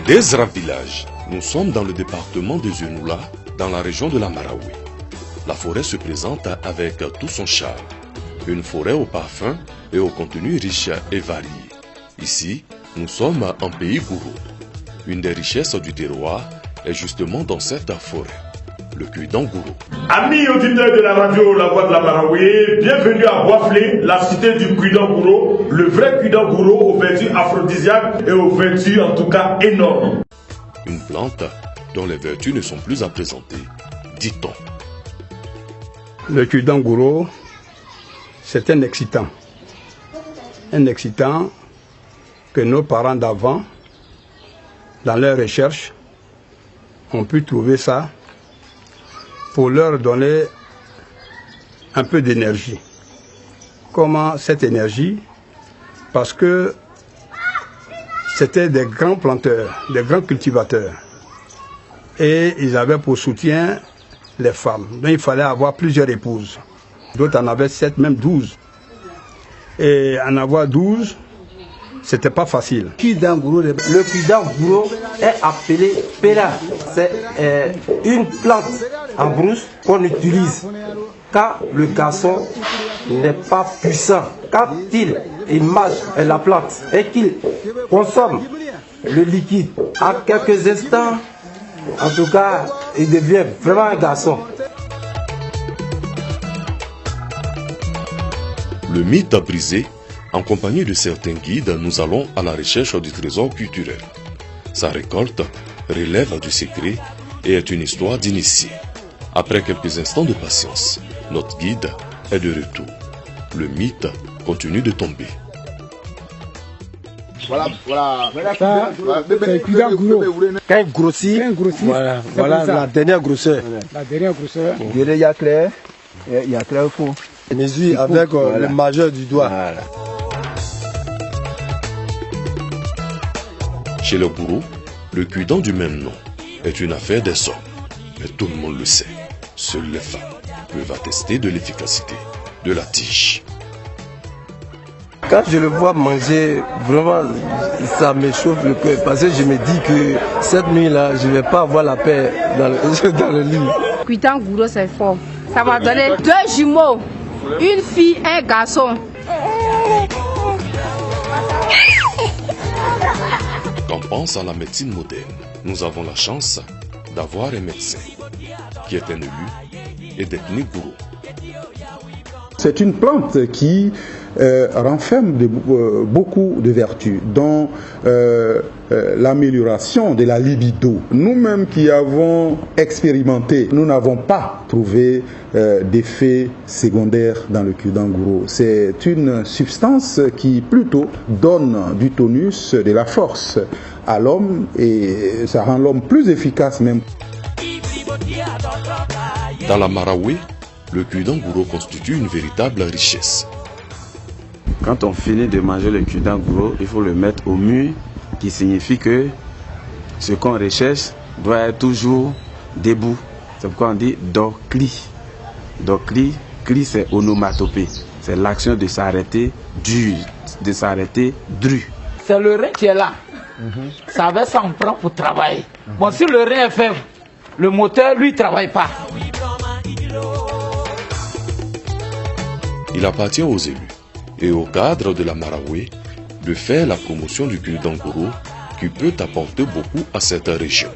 Desra Village, nous sommes dans le département des Zenoula, dans la région de la Marawi. La forêt se présente avec tout son charme. Une forêt au parfum et au contenu riche et varié. Ici, nous sommes en pays Gourou. Une des richesses du terroir est justement dans cette forêt, le Cuidant Gourou. Amis auditeurs de la radio La Voix de la Marawi, bienvenue à Boisflé, la cité du Cuidant Gourou, le vrai Cuidant Gourou aux vertus aphrodisiaques et aux vertus en tout cas énormes. Une plante dont les vertus ne sont plus à présenter, dit-on. Le Cuidant Gourou, c'est un excitant. Un excitant que nos parents d'avant, dans leurs recherches, ont pu trouver ça pour leur donner un peu d'énergie. Comment cette énergie? Parce que c'était des grands planteurs, des grands cultivateurs. Et ils avaient pour soutien les femmes. Donc il fallait avoir plusieurs épouses. D'autres en avaient 7, même 12. Et en avoir 12, c'était pas facile. Le Cuidant Gourou est appelé Péra. C'est une plante en brousse qu'on utilise quand le garçon n'est pas puissant. Quand il mange la plante et qu'il consomme le liquide, en quelques instants, en tout cas, il devient vraiment un garçon. Le mythe brisé, en compagnie de certains guides, nous allons à la recherche du trésor culturel. Sa récolte relève du secret et est une histoire d'initié. Après quelques instants de patience, notre guide est de retour. Le mythe continue de tomber. Voilà. Ça, c'est le Cuidant Gourou. Quand il grossit, voilà la dernière grosseur. La dernière grosseur. Il y a clair, il y a clair au fond. Il mesure avec le majeur du doigt. Voilà. Chez le gourou, le cuidant du même nom est une affaire des hommes. Mais tout le monde le sait. Seules les femmes peuvent attester de l'efficacité de la tige. Quand je le vois manger, vraiment, ça me chauffe le cœur. Parce que je me dis que cette nuit-là, je ne vais pas avoir la paix dans le lit. Cuidant Gourou, c'est fort. Ça m'a donné 2 jumeaux, une fille, un garçon. Quand on pense à la médecine moderne, nous avons la chance d'avoir un médecin qui est un élu et d'ethnie gourou. C'est une plante qui renferme beaucoup de vertus, dont l'amélioration de la libido. Nous-mêmes qui avons expérimenté, nous n'avons pas trouvé d'effet secondaire dans le Cuidant Gourou. C'est une substance qui plutôt donne du tonus, de la force à l'homme et ça rend l'homme plus efficace même. Dans la Marawi, le Cuidant Gourou constitue une véritable richesse. Quand on finit de manger le Cuidant Gourou, il faut le mettre au mur, qui signifie que ce qu'on recherche doit être toujours debout. C'est pourquoi on dit dokli. Dokli, cli c'est onomatopée. C'est l'action de s'arrêter dur, de s'arrêter dru. C'est le rein qui est là. Ça va s'en prendre pour travailler. Bon, si le rein est faible, le moteur, lui, ne travaille pas. Il appartient aux élus et au cadre de la Marawi de faire la promotion du Cuidant Gourou qui peut apporter beaucoup à cette région.